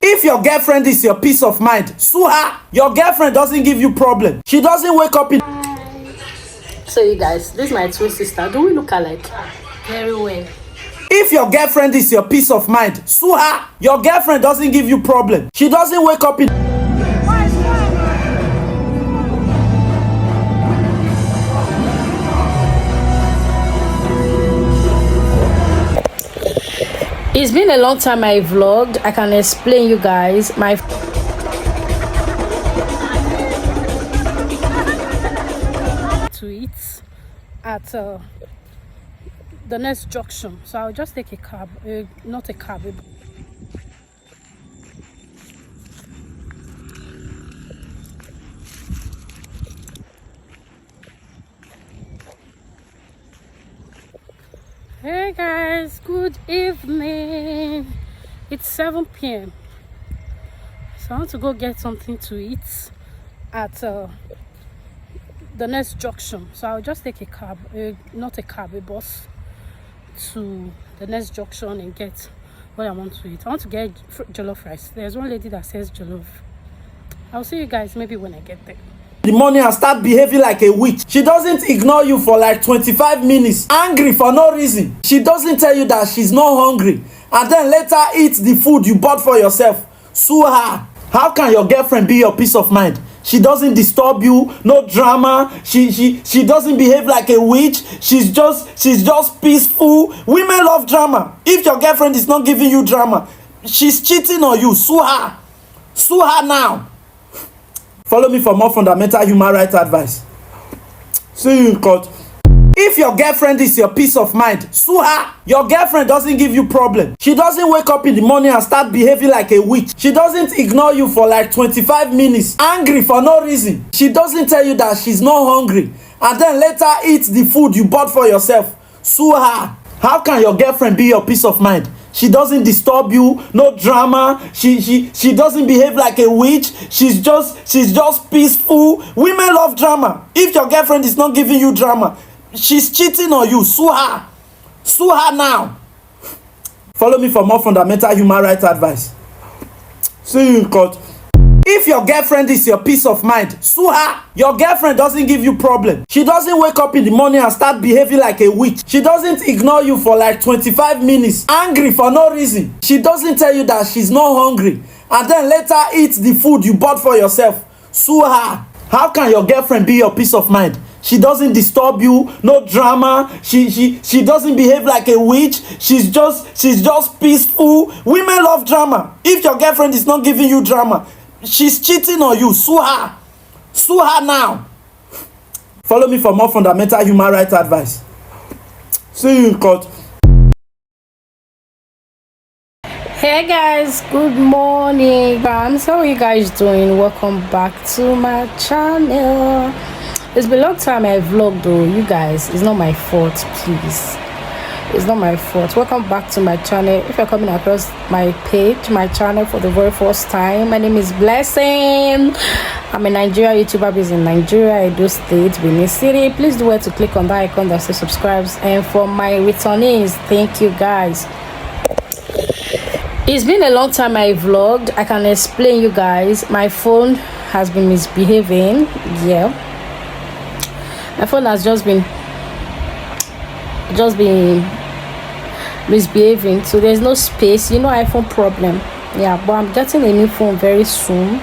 If your girlfriend is your peace of mind, sue her. Your girlfriend doesn't give you problem. She doesn't wake up in... So you guys, this is my twin sister. Do we look alike? Very well. If your girlfriend is your peace of mind, sue her. Your girlfriend doesn't give you problem. She doesn't wake up in... It's been a long time I vlogged. I can explain you guys my tweets at the next junction. So I'll just take a cab, not a cab. Hey guys, good evening. It's 7 p.m. So I want to go get something to eat at the next junction. So I'll just take a cab, not a cab, a bus to the next junction and get what I want to eat. I want to get jollof rice. There's one lady that says jollof. I'll see you guys maybe when I get there. The morning and start behaving like a witch. She doesn't ignore you for like 25 minutes, angry for no reason. She doesn't tell you that she's not hungry and then later eat the food you bought for yourself. Sue her. How can your girlfriend be your peace of mind? She doesn't disturb you, no drama. She doesn't behave like a witch. She's just peaceful. Women love drama. If your girlfriend is not giving you drama, she's cheating on you. Sue her. Sue her now. Follow me for more fundamental human rights advice. See you in court. If your girlfriend is your peace of mind, sue her. Your girlfriend doesn't give you problem. She doesn't wake up in the morning and start behaving like a witch. She doesn't ignore you for like 25 minutes, angry for no reason. She doesn't tell you that she's not hungry and then later eat the food you bought for yourself. Sue her. How can your girlfriend be your peace of mind? She doesn't disturb you, no drama. She doesn't behave like a witch. She's just peaceful. Women love drama. If your girlfriend is not giving you drama, she's cheating on you. Sue her. Sue her now. Follow me for more fundamental human rights advice. See you in court. If your girlfriend is your peace of mind, sue her. Your girlfriend doesn't give you problem. She doesn't wake up in the morning and start behaving like a witch. She doesn't ignore you for like 25 minutes, angry for no reason. She doesn't tell you that she's not hungry and then later eat the food you bought for yourself. Sue her. How can your girlfriend be your peace of mind? She doesn't disturb you, no drama. She doesn't behave like a witch. She's just peaceful. Women love drama. If your girlfriend is not giving you drama, she's cheating on you. Sue her. Sue her now. Follow me for more fundamental human rights advice. See you in court. Hey guys, good morning. How are you guys doing? Welcome back to my channel. It's been a long time I vlogged though, you guys. It's not my fault, please. It's not my fault. Welcome back to my channel. If you're coming across my page, my channel for the very first time, my name is Blessing. I'm a Nigerian YouTuber based in Nigeria, Edo State, Benin City. Please do well to click on that icon that says subscribe. And for my returnees, thank you guys. It's been a long time I vlogged. I can explain you guys. My phone has been misbehaving. Yeah, my phone has just been misbehaving, so there's no space, you know, iPhone problem. Yeah, but I'm getting a new phone very soon.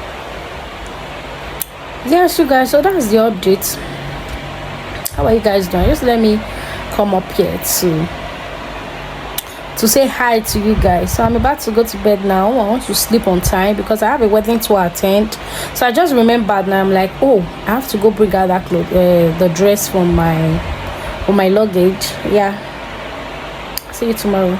Yes, you guys, so that's the update. How are you guys doing? Just let me come up here to say hi to you guys. So I'm about to go to bed now. I want to sleep on time because I have a wedding to attend. So I just remembered now, I'm like, oh, I have to go bring out that the dress from my luggage. Yeah, see you tomorrow.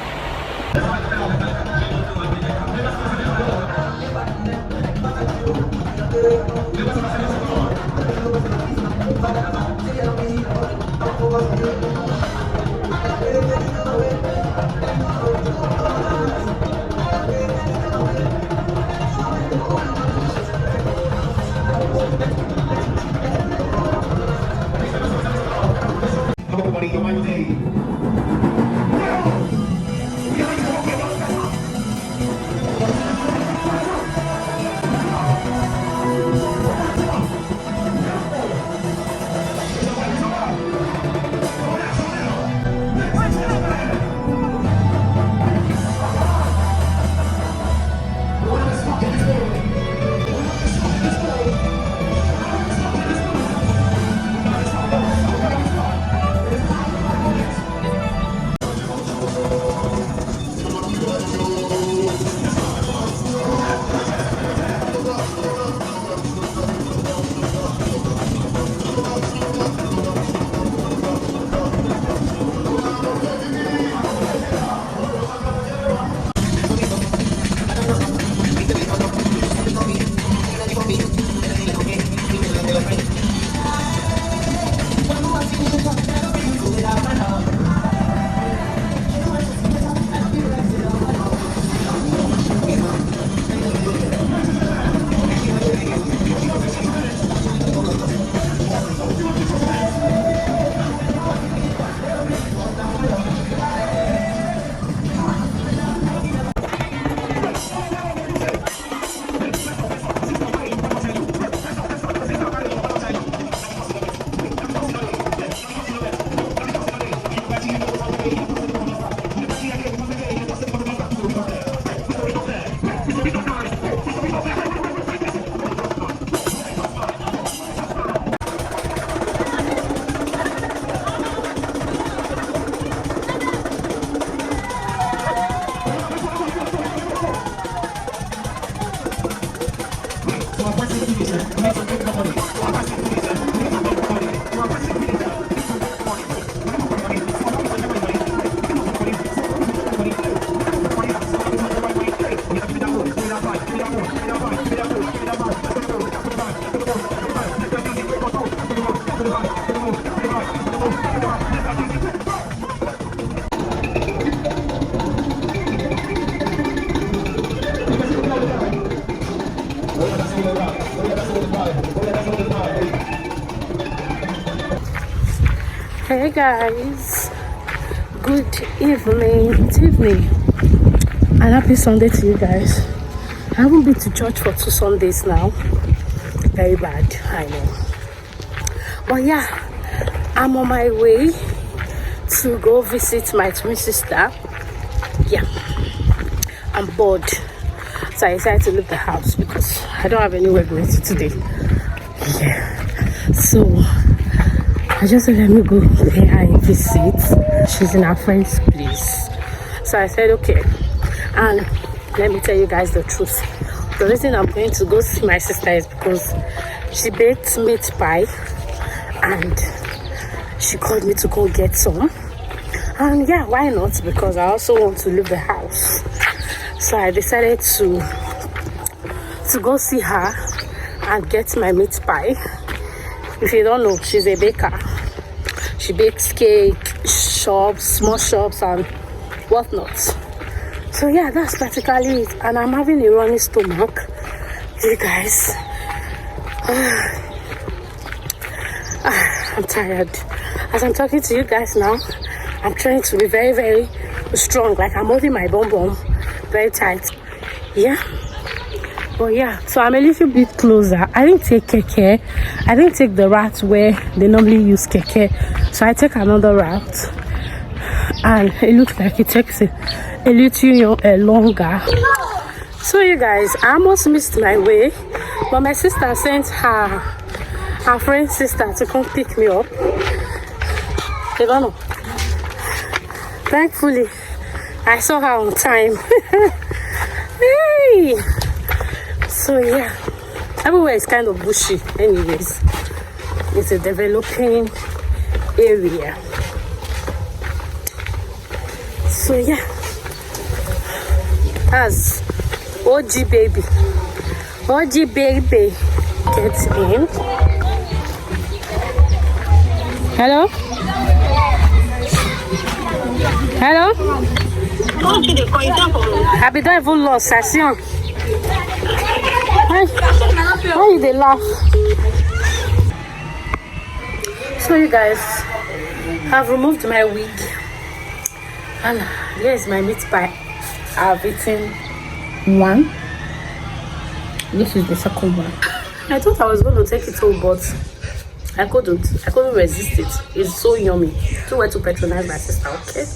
Hey guys, good evening. It's evening and happy Sunday to you guys. I haven't been to church for 2 Sundays now. Very bad, I know. But yeah, I'm on my way to go visit my twin sister. Yeah, I'm bored, so I decided to leave the house because I don't have anywhere going to today. Yeah, so I just said let me go pay her a visit. She's in her friend's place, so I said okay. And let me tell you guys the truth. The reason I'm going to go see my sister is because she baked meat pie and she called me to go get some. And yeah, why not? Because I also want to leave the house. So I decided to go see her and get my meat pie. If you don't know, she's a baker. She bakes cake, shops, small shops and whatnot. So yeah, that's practically it. And I'm having a running stomach. You guys, I'm tired. As I'm talking to you guys now, I'm trying to be very, very strong. Like I'm holding my bum very tight. Yeah. But yeah, so I'm a little bit closer. I didn't take keke. I didn't take the route where they normally use keke. So I take another route. And it looks like it takes a little longer. So you guys, I almost missed my way. But my sister sent her friend's sister to come pick me up. I don't know. Thankfully, I saw her on time. Hey! So yeah, everywhere is kind of bushy anyways. It's a developing area. So yeah, that's OG baby. OG baby gets in. Hello? Hello? I be don't even lost session. Why you they laugh? So you guys, I've removed my wig and here's my meat pie. I've eaten one. This is the second one. I thought I was going to take it all, but I couldn't resist it. It's so yummy. Too well to patronize my sister, okay?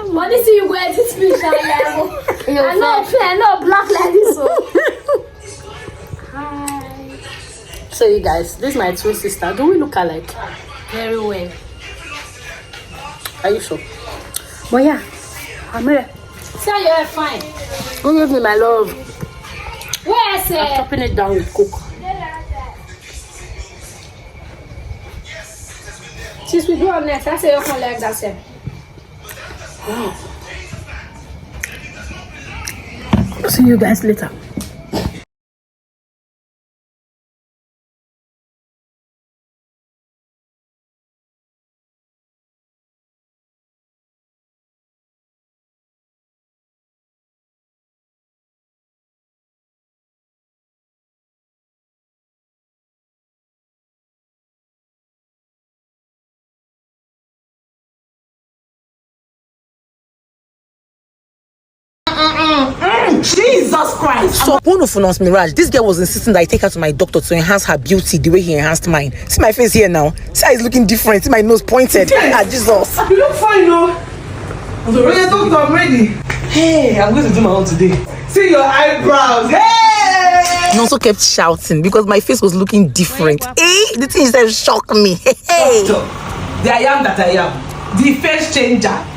What is you going to speak level? I know black like this. Hi. So you guys, this is my twin sister. Do we look alike? Very well. Are you sure? But yeah, I'm here. Say you're fine. Go give me my love. Where's it? I'm chopping it down with coke. Since we go on next, I say you can like that same. See you guys later. Jesus Christ! So one of us, Mirage, this girl was insisting that I take her to my doctor to enhance her beauty the way he enhanced mine. See my face here now. See how it's looking different. See my nose pointed. Ah, Jesus. You look fine, no? Hey, doctor, I'm ready. Hey, I'm going to do my own today. See your eyebrows. Hey! And also kept shouting because my face was looking different. Hey, the thing said shocked me. Hey. Doctor, the I am that I am. The face changer.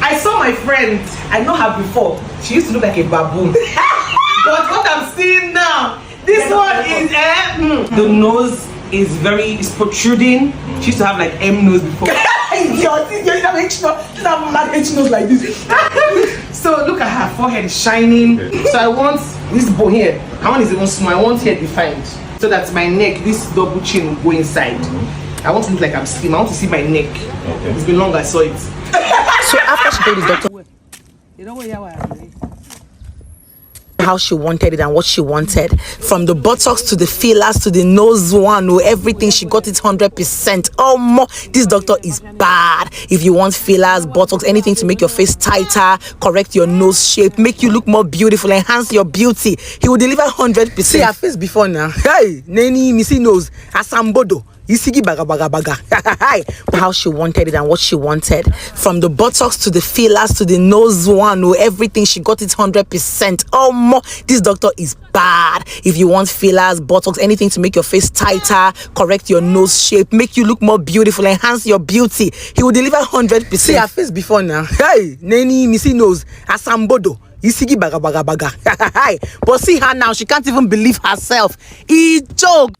I saw my friend. I know her before. She used to look like a baboon. But what I'm seeing now, this one is the nose is protruding. She used to have like M nose before. You have H nose. You have mad H nose like this. So look at her forehead is shining. So I want this bone here. Her one is even small. I want here defined so that my neck, this double chin will go inside. I want to look like I'm slim. I want to see my neck. Okay. It's been long I saw it. So after she told the doctor, You know what? how she wanted it and what she wanted. From the buttocks to the fillers to the nose one, everything, she got it 100%. Oh, this doctor is bad. If you want fillers, buttocks, anything to make your face tighter, correct your nose shape, make you look more beautiful, enhance your beauty, he will deliver 100%. See her face before now. Hey, Neni, Missy nose, Asambodo. Isigi baga baga baga. How she wanted it and what she wanted. From the buttocks to the fillers to the nose one, everything, she got it 100%. Oh, this doctor is bad. If you want fillers, buttocks, anything to make your face tighter, correct your nose shape, make you look more beautiful, enhance your beauty, he will deliver 100%. See her face before now. Hey, Neni, Missy nose, Asambodo. Isigi baga baga baga. But see her now, she can't even believe herself. He joke.